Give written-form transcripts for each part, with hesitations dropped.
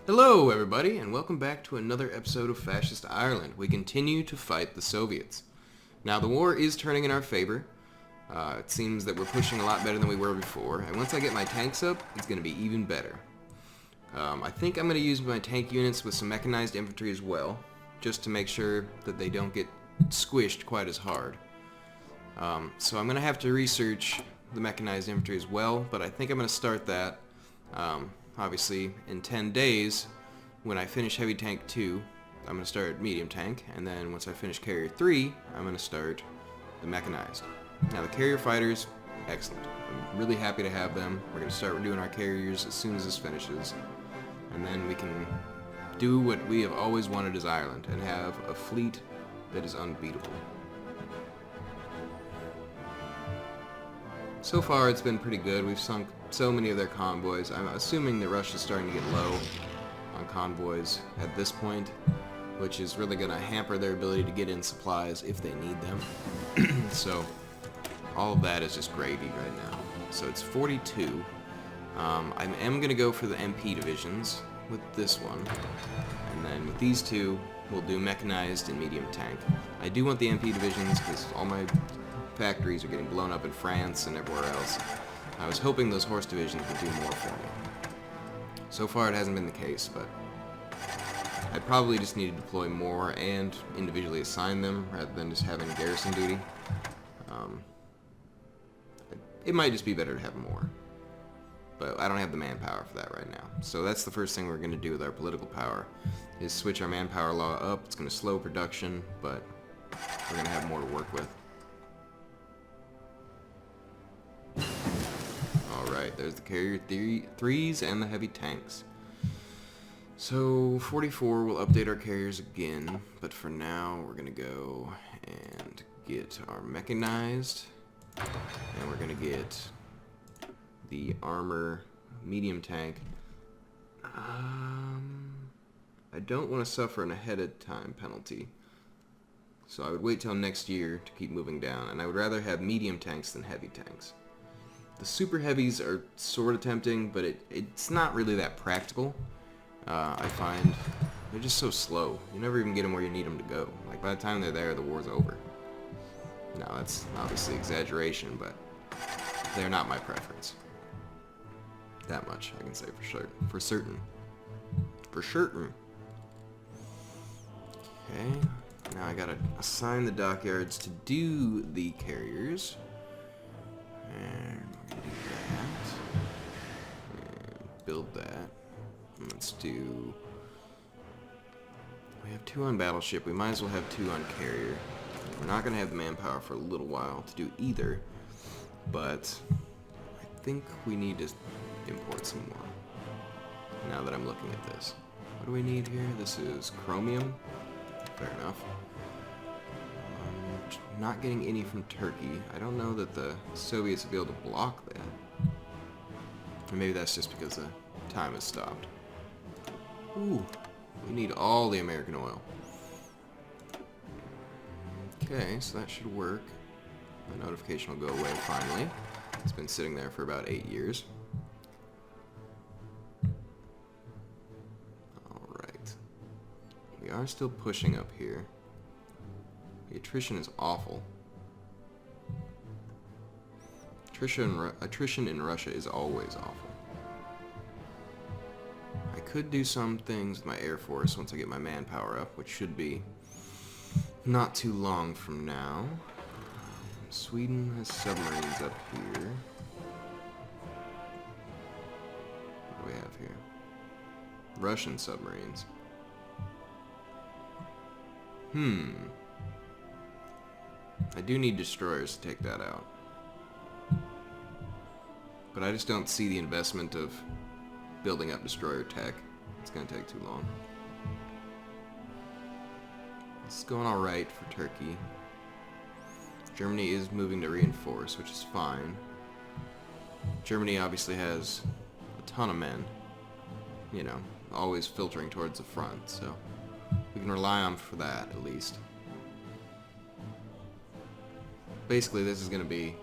Hello, everybody, and welcome back to another episode of Fascist Ireland. We continue to fight the Soviets. Now, the war is turning in our favor. It seems that we're pushing a lot better than we were before, and once I get my tanks up, it's going to be even better. I think I'm going to use my tank units with some mechanized infantry as well, just to make sure that they don't get squished quite as hard. So I'm going to have to research the mechanized infantry as well, but I think I'm going to start that. Obviously, in 10 days, when I finish Heavy Tank 2, I'm going to start Medium Tank, and then once I finish Carrier 3, I'm going to start the Mechanized. Now, the Carrier Fighters, excellent. I'm really happy to have them. We're going to start doing our carriers as soon as this finishes, and then we can do what we have always wanted as Ireland, and have a fleet that is unbeatable. So far, it's been pretty good. We've sunk so many of their convoys. I'm assuming that Russia's starting to get low on convoys at this point, which is really going to hamper their ability to get in supplies if they need them. So all of that is just gravy right now. So it's 42. I am going to go for the MP divisions with this one, and then with these two, we'll do mechanized and medium tank. I do want the MP divisions because all my factories are getting blown up in France and everywhere else. I was hoping those horse divisions would do more for me. So far it hasn't been the case, but I probably just need to deploy more and individually assign them rather than just having garrison duty. It might just be better to have more, but I don't have the manpower for that right now. So that's the first thing we're going to do with our political power, is switch our manpower law up. It's going to slow production, but we're going to have more to work with. Alright, there's the Carrier 3s and the heavy tanks. So, 44 will update our carriers again, but for now we're going to go and get our mechanized, and we're going to get the armor medium tank. I don't want to suffer an ahead of time penalty, so I would wait till next year to keep moving down, and I would rather have medium tanks than heavy tanks. The super heavies are sort of tempting, but it's not really that practical. I find they're just so slow. You never even get them where you need them to go. Like, by the time they're there, the war's over. Now, that's obviously exaggeration, but they're not my preference. That much I can say for sure. For certain. For certain. Okay. Now I gotta assign the dockyards to do the carriers. And we're going to do that. And build that. And let's do... We have 2 on battleship. We might as well have 2 on carrier. We're not going to have the manpower for a little while to do either. But I think we need to import some more. Now that I'm looking at this. What do we need here? This is chromium. Fair enough. Not getting any from Turkey. I don't know that the Soviets will be able to block that. Or maybe that's just because the time has stopped. Ooh, we need all the American oil. Okay, so that should work. The notification will go away finally. It's been sitting there for about 8 years. Alright. We are still pushing up here. The attrition is awful. Attrition in Russia is always awful. I could do some things with my Air Force once I get my manpower up, which should be not too long from now. Sweden has submarines up here. What do we have here? Russian submarines. I do need destroyers to take that out. But I just don't see the investment of building up destroyer tech. It's going to take too long. It's going alright for Turkey. Germany is moving to reinforce, which is fine. Germany obviously has a ton of men. You know, always filtering towards the front, so we can rely on for that, at least. Basically, this is going to be,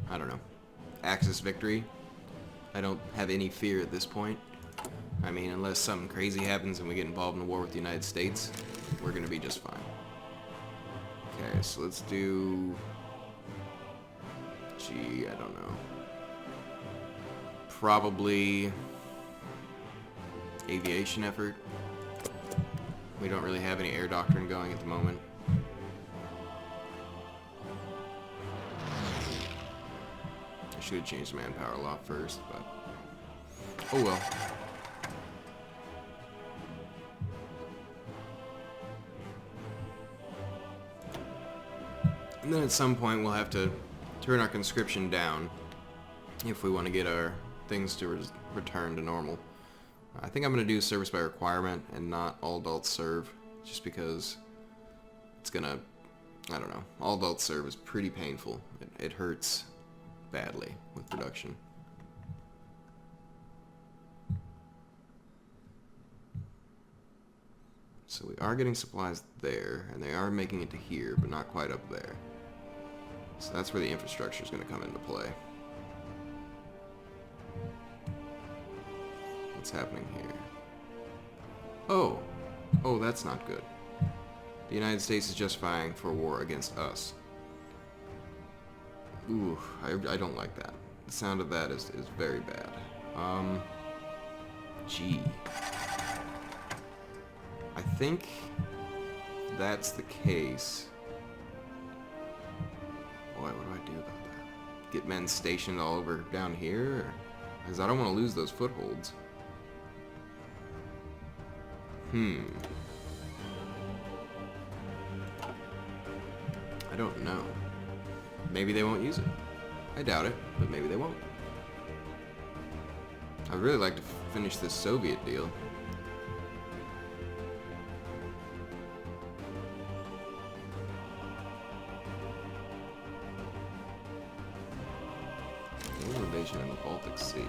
I don't know, Axis victory. I don't have any fear at this point. I mean, unless something crazy happens and we get involved in a war with the United States, we're gonna be just fine. Okay, so let's do... Gee, I don't know. Probably... aviation effort. We don't really have any air doctrine going at the moment. I should have changed the manpower law first, but... oh well. And then at some point we'll have to turn our conscription down if we want to get our things to return to normal. I think I'm going to do service by requirement and not all adults serve, just because it's going to, I don't know, all adults serve is pretty painful. It hurts badly with production. So we are getting supplies there, and they are making it to here, but not quite up there. So that's where the infrastructure is going to come into play. What's happening here? Oh! Oh, that's not good. The United States is justifying for a war against us. Ooh, I don't like that. The sound of that is very bad. Gee. I think that's the case. Boy, what do I do about that? Get men stationed all over down here? Because I don't want to lose those footholds. I don't know. Maybe they won't use it. I doubt it, but maybe they won't. I'd really like to finish this Soviet deal. Invasion in the Baltic Sea.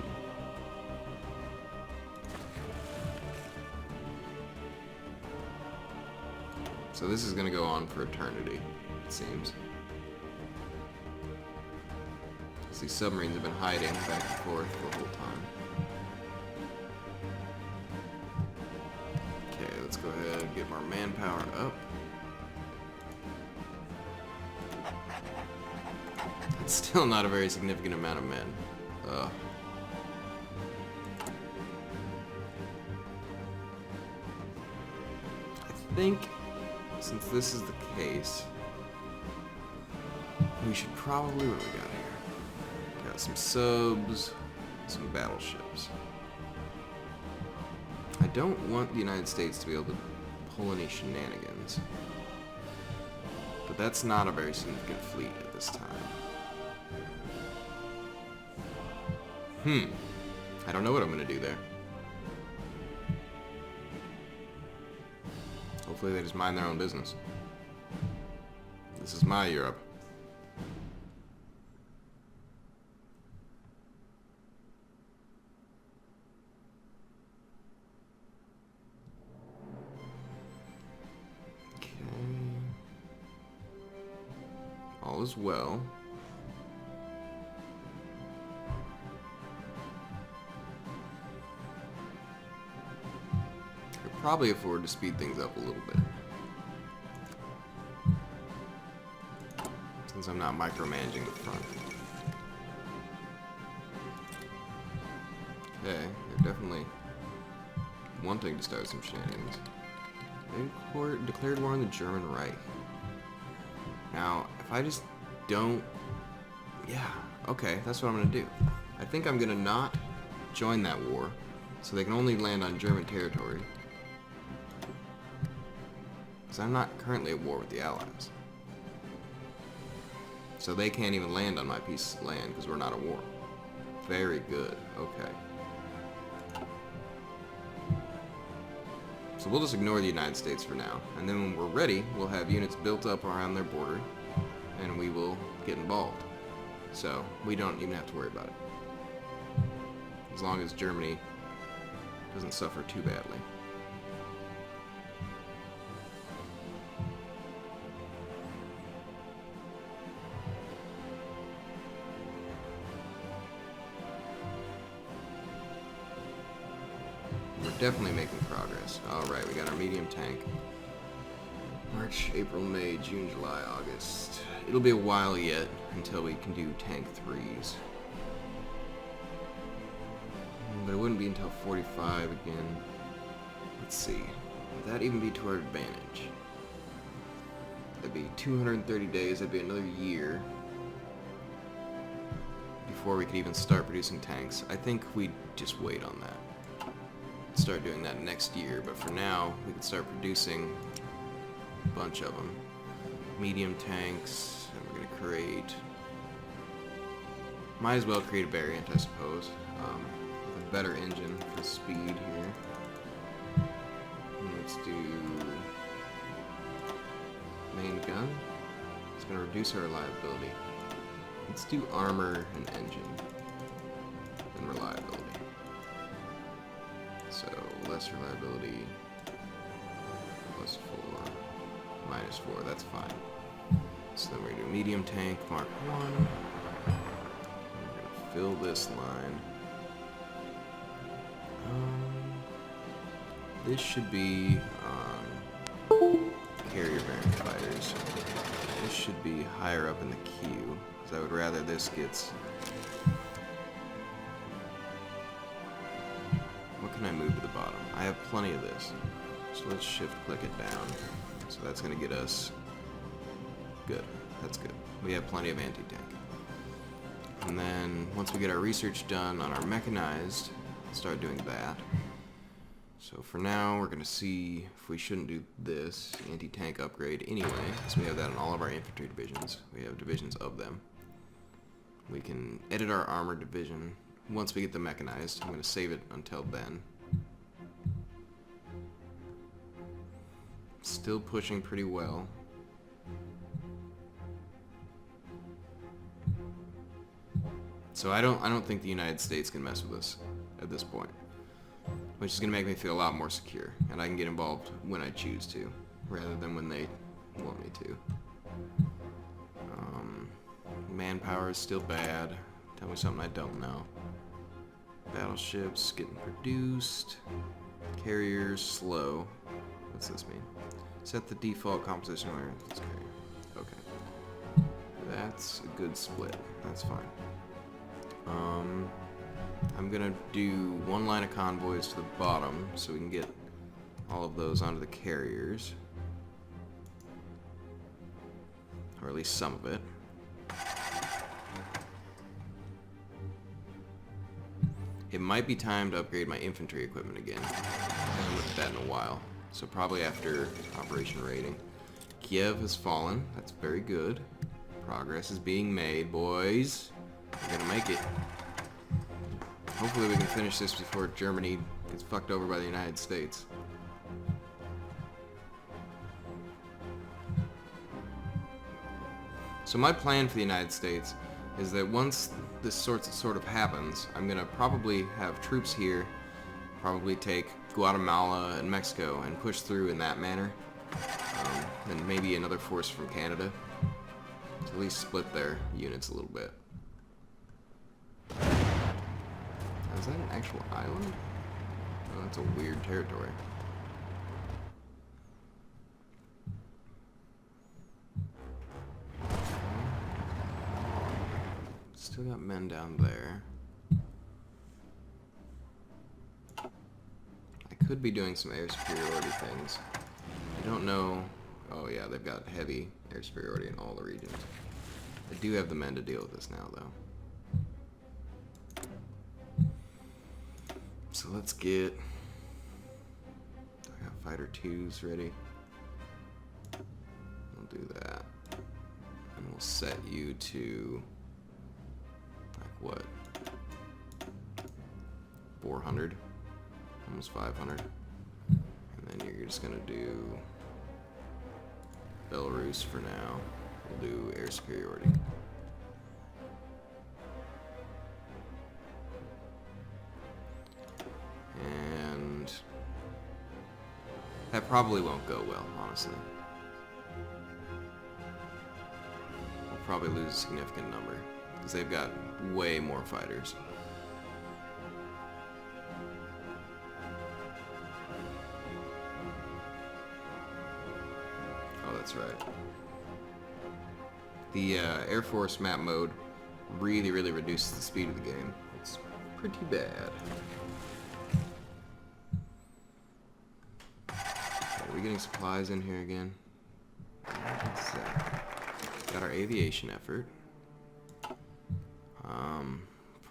So this is going to go on for eternity, it seems. These submarines have been hiding back and forth the whole time. Okay, let's go ahead and get our manpower up. It's still not a very significant amount of men. Ugh. I think, since this is the case, we should probably, what do we got here? Got some subs, some battleships. I don't want the United States to be able to pull any shenanigans. But that's not a very significant fleet at this time. I don't know what I'm going to do there. Hopefully they just mind their own business. This is my Europe. Okay. All is well. Probably afford to speed things up a little bit, since I'm not micromanaging the front. Okay, they're definitely wanting to start some shenanigans. They declared war on the German Reich. Now, if I just don't... Yeah, okay, that's what I'm going to do. I think I'm going to not join that war, so they can only land on German territory. I'm not currently at war with the Allies. So they can't even land on my piece of land because we're not at war. Very good. Okay. So we'll just ignore the United States for now. And then when we're ready, we'll have units built up around their border and we will get involved. So we don't even have to worry about it. As long as Germany doesn't suffer too badly. we're definitely making progress. Alright, we got our medium tank. March, April, May, June, July, August. It'll be a while yet until we can do tank 3s. But it wouldn't be until 45 again. Let's see. Would that even be to our advantage? That'd be 230 days. That'd be another year before we could even start producing tanks. I think we'd just wait on that. Start doing that next year. But for now, we can start producing a bunch of them. Medium tanks. And we're going to create... Might as well create a variant, I suppose. With a better engine for speed here. Let's do main gun. It's going to reduce our reliability. Let's do armor and engine and reliability. So less reliability, +4, -4, that's fine. So then we're going to do medium tank, Mark 1. We're going to fill this line. This should be carrier variant fighters. This should be higher up in the queue, because I would rather this gets... What can I move to the bottom? I have plenty of this. So let's shift-click it down. So that's going to get us... Good. That's good. We have plenty of anti-tank. And then, once we get our research done on our mechanized, start doing that. So for now, we're going to see if we shouldn't do this anti-tank upgrade anyway, because we have that in all of our infantry divisions. We have divisions of them. We can edit our armor division once we get the mechanized. I'm going to save it until then. Still pushing pretty well. So I don't think the United States can mess with us at this point. Which is going to make me feel a lot more secure, and I can get involved when I choose to, rather than when they want me to. Manpower is still bad. Tell me something I don't know. Battleships getting produced. Carriers slow. What's this mean? Set the default composition where it's carrier. Okay. That's a good split. That's fine. I'm gonna do one line of convoys to the bottom so we can get all of those onto the carriers. Or at least some of it. It might be time to upgrade my infantry equipment again. I haven't looked at that in a while. So probably after Operation Raiding. Kiev has fallen. That's very good. Progress is being made, boys. We're gonna make it. Hopefully we can finish this before Germany gets fucked over by the United States. So my plan for the United States is that once this sort of happens, I'm going to probably have troops here, probably take Guatemala and Mexico and push through in that manner. And maybe another force from Canada to at least split their units a little bit. Is that an actual island? Oh, that's a weird territory. Still got men down there. I could be doing some air superiority things. I don't know... Oh yeah, they've got heavy air superiority in all the regions. I do have the men to deal with this now, though. So let's get... I got fighter 2s ready. We'll do that. And we'll set you to... like what? 400? Almost 500. And then you're just gonna do... Belarus for now. We'll do air superiority. And that probably won't go well, honestly. We'll probably lose a significant number, because they've got way more fighters. that's right. The Air Force map mode really reduces the speed of the game. It's pretty bad. Are we getting supplies in here again? What's that? Got our aviation effort.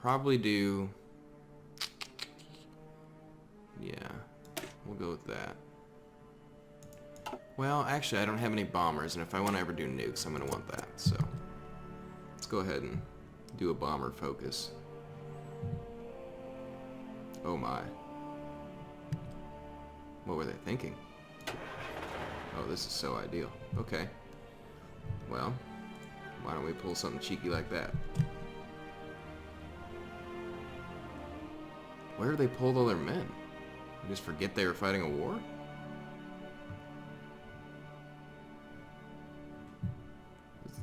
Probably do... Yeah, we'll go with that. Well, actually, I don't have any bombers, and if I want to ever do nukes, I'm going to want that, so... Let's go ahead and do a bomber focus. Oh my. What were they thinking? Oh, this is so ideal. Okay. Well, why don't we pull something cheeky like that? Where have they pulled all their men? They just forget they were fighting a war?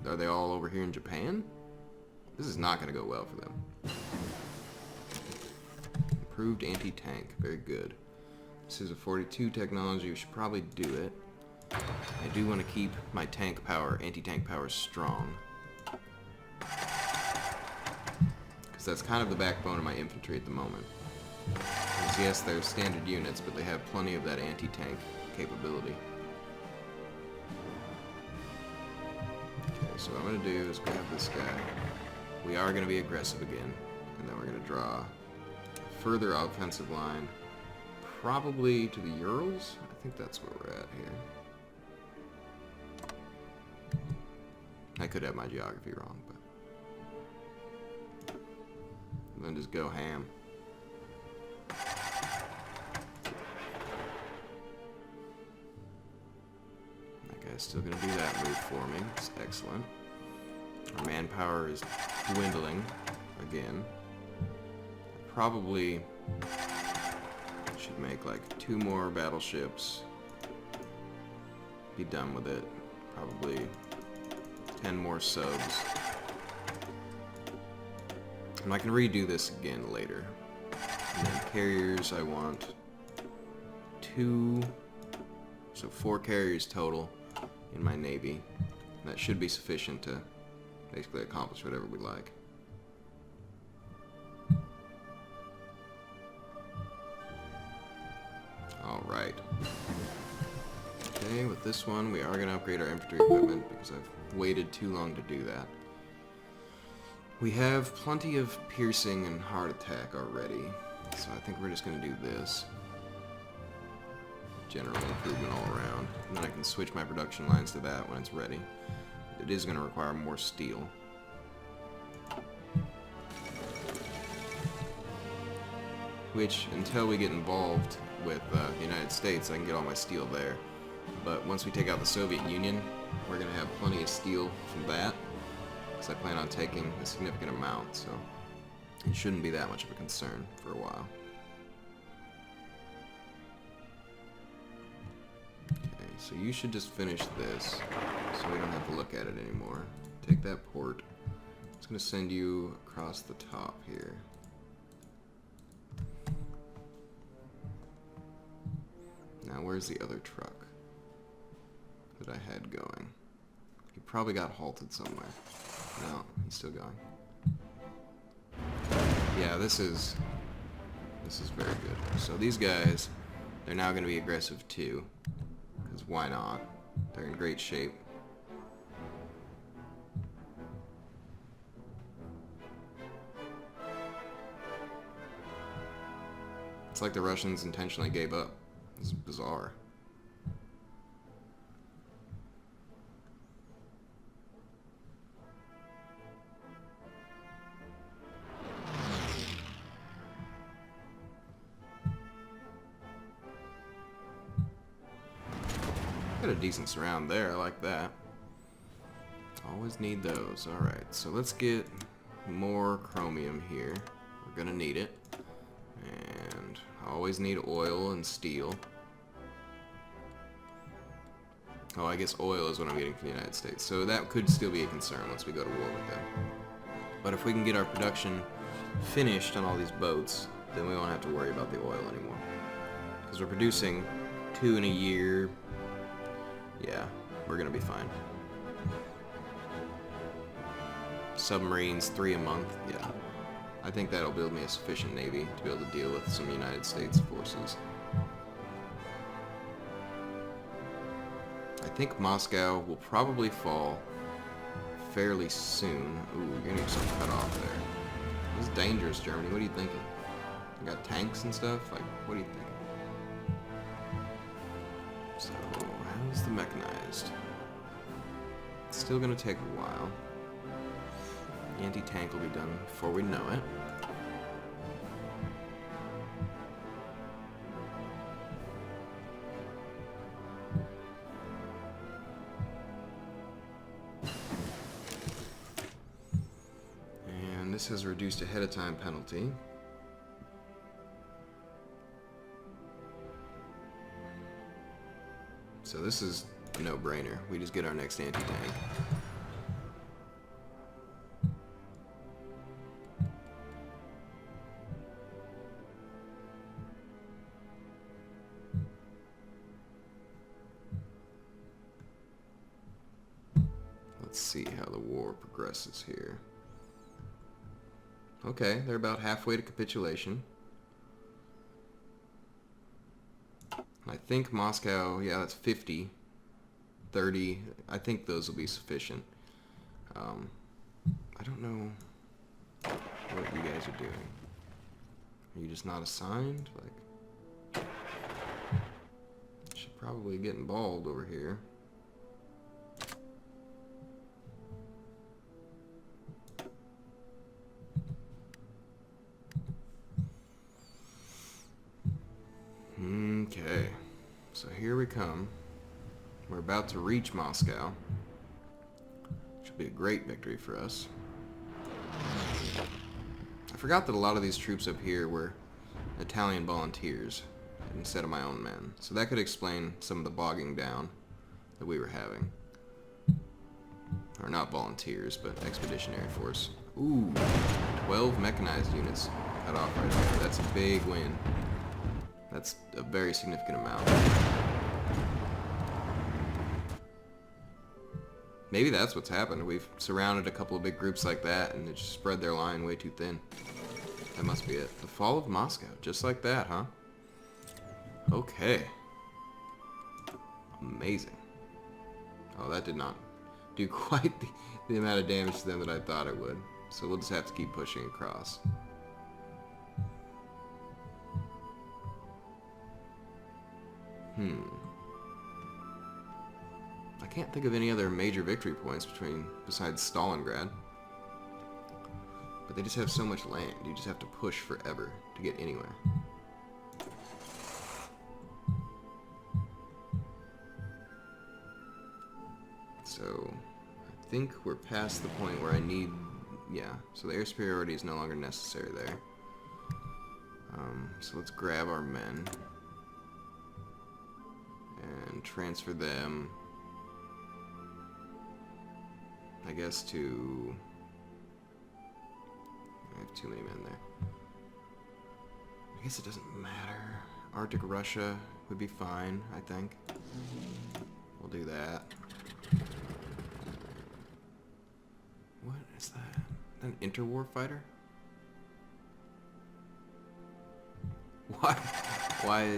Are they all over here in Japan? This is not going to go well for them. Improved anti-tank. Very good. This is a 42 technology. We should probably do it. I do want to keep my tank power, anti-tank power, strong. Because that's kind of the backbone of my infantry at the moment. Because yes, they're standard units, but they have plenty of that anti-tank capability. Okay, so what I'm going to do is grab this guy. We are going to be aggressive again. And then we're going to draw a further offensive line. Probably to the Urals? I think that's where we're at here. I could have my geography wrong, but... And then just go ham. That guy's still going to do that move for me. It's excellent. Our manpower is dwindling again. Probably should make like 2 more battleships. Be done with it. Probably 10 more subs. And I can redo this again later. And then carriers, I want 2, so 4 carriers total in my navy. That should be sufficient to basically accomplish whatever we like. Alright. Okay, with this one, we are going to upgrade our infantry equipment because I've waited too long to do that. We have plenty of piercing and heart attack already, so I think we're just going to do this. General improvement all around. And then I can switch my production lines to that when it's ready. It is going to require more steel. Which, until we get involved with the United States, I can get all my steel there. But once we take out the Soviet Union, we're going to have plenty of steel from that, because I plan on taking a significant amount, so it shouldn't be that much of a concern for a while. Okay, so you should just finish this, so we don't have to look at it anymore. Take that port. It's going to send you across the top here. Now, where's the other truck that I had going? He probably got halted somewhere. No, he's still going. Yeah, this is very good. So these guys, they're now going to be aggressive too, because why not? They're in great shape. It's like the Russians intentionally gave up. It's bizarre. Got a decent surround there, I like that. Always need those. Alright, so let's get more chromium here. We're gonna need it. And I always need oil and steel. Oh, I guess oil is what I'm getting from the United States. So that could still be a concern once we go to war with them. But if we can get our production finished on all these boats, then we won't have to worry about the oil anymore. Because we're producing 2 in a year. Yeah, We're gonna be fine. Submarines, 3 a month. Yeah. I think that'll build me a sufficient navy to be able to deal with some United States forces. I think Moscow will probably fall fairly soon. Ooh, you're gonna get some cut off there. This is dangerous, Germany. What are you thinking? You got tanks and stuff? Like, what are you thinking? So, how's the mechanized? It's still gonna take a while. The anti-tank will be done before we know it. And this has reduced ahead of time penalty. So this is a no-brainer. We just get our next anti-tank. Let's see how the war progresses here. Okay, they're about halfway to capitulation. I think Moscow, yeah, that's 50, 30. I think those will be sufficient. I don't know what you guys are doing. Are you just not assigned? Like, should probably get involved over here. Okay, so here we come. We're about to reach Moscow. Should be a great victory for us. I forgot that a lot of these troops up here were Italian volunteers instead of my own men. So that could explain some of the bogging down that we were having. Or not volunteers, but expeditionary force. Ooh, 12 mechanized units cut off right there. That's a big win. That's a very significant amount. Maybe that's what's happened. We've surrounded a couple of big groups like that and they just spread their line way too thin. That must be it. The fall of Moscow. Just like that, huh? Okay. Amazing. Oh, that did not do quite the amount of damage to them that I thought it would. So we'll just have to keep pushing across. I can't think of any other major victory points besides Stalingrad. But they just have so much land. You just have to push forever to get anywhere. So, I think we're past the point where I need... Yeah, so the air superiority is no longer necessary there. So let's grab our men. And transfer them, I guess, to... I have too many men there. I guess it doesn't matter. Arctic Russia would be fine, I think. We'll do that. What is that? An interwar fighter? Why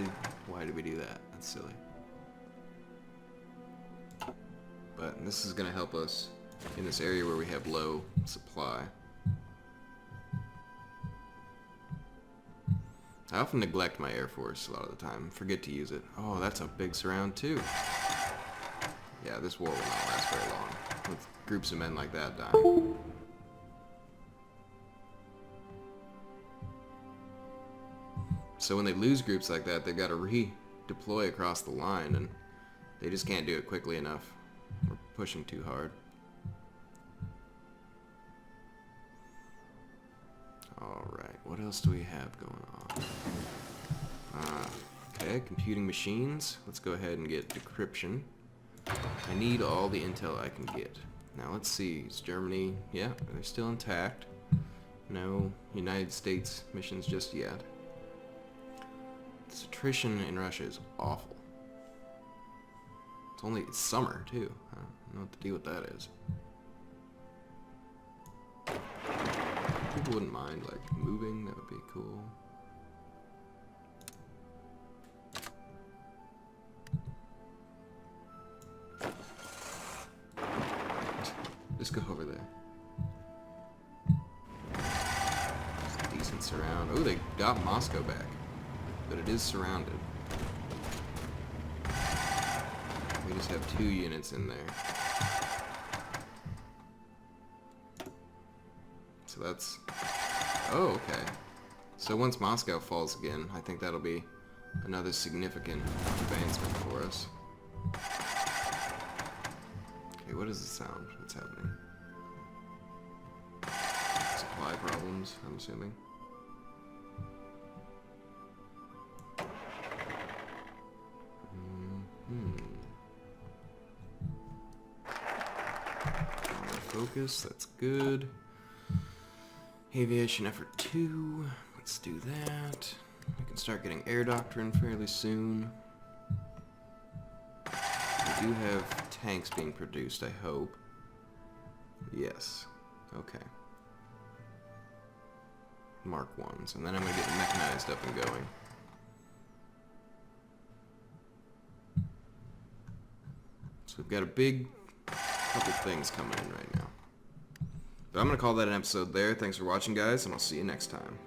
did we do that? That's silly. But this is going to help us in this area where we have low supply. I often neglect my Air Force a lot of the time. Forget to use it. Oh, that's a big surround too. Yeah, this war will not last very long with groups of men like that dying. So when they lose groups like that, they've got to redeploy across the line, and they just can't do it quickly enough. We're pushing too hard. Alright, what else do we have going on? Okay, computing machines. Let's go ahead and get decryption. I need all the intel I can get. Now let's see, is Germany... Yeah, they're still intact. No United States missions just yet. This attrition in Russia is awful. It's summer, too. I don't know what the deal with that is. People wouldn't mind, like, moving. That would be cool. Just go over there. Just a decent surround. Oh, they got Moscow back. But it is surrounded. We just have 2 units in there. So that's... Oh, okay. So once Moscow falls again, I think that'll be another significant advancement for us. Okay, what does it sound? What's happening? Supply problems, I'm assuming. Focus, that's good. Aviation effort 2. Let's do that. We can start getting air doctrine fairly soon. We do have tanks being produced, I hope. Yes. Okay. Mark 1s. And then I'm going to get mechanized up and going. So we've got a big couple things coming in right now. But I'm going to call that an episode there. Thanks for watching, guys, and I'll see you next time.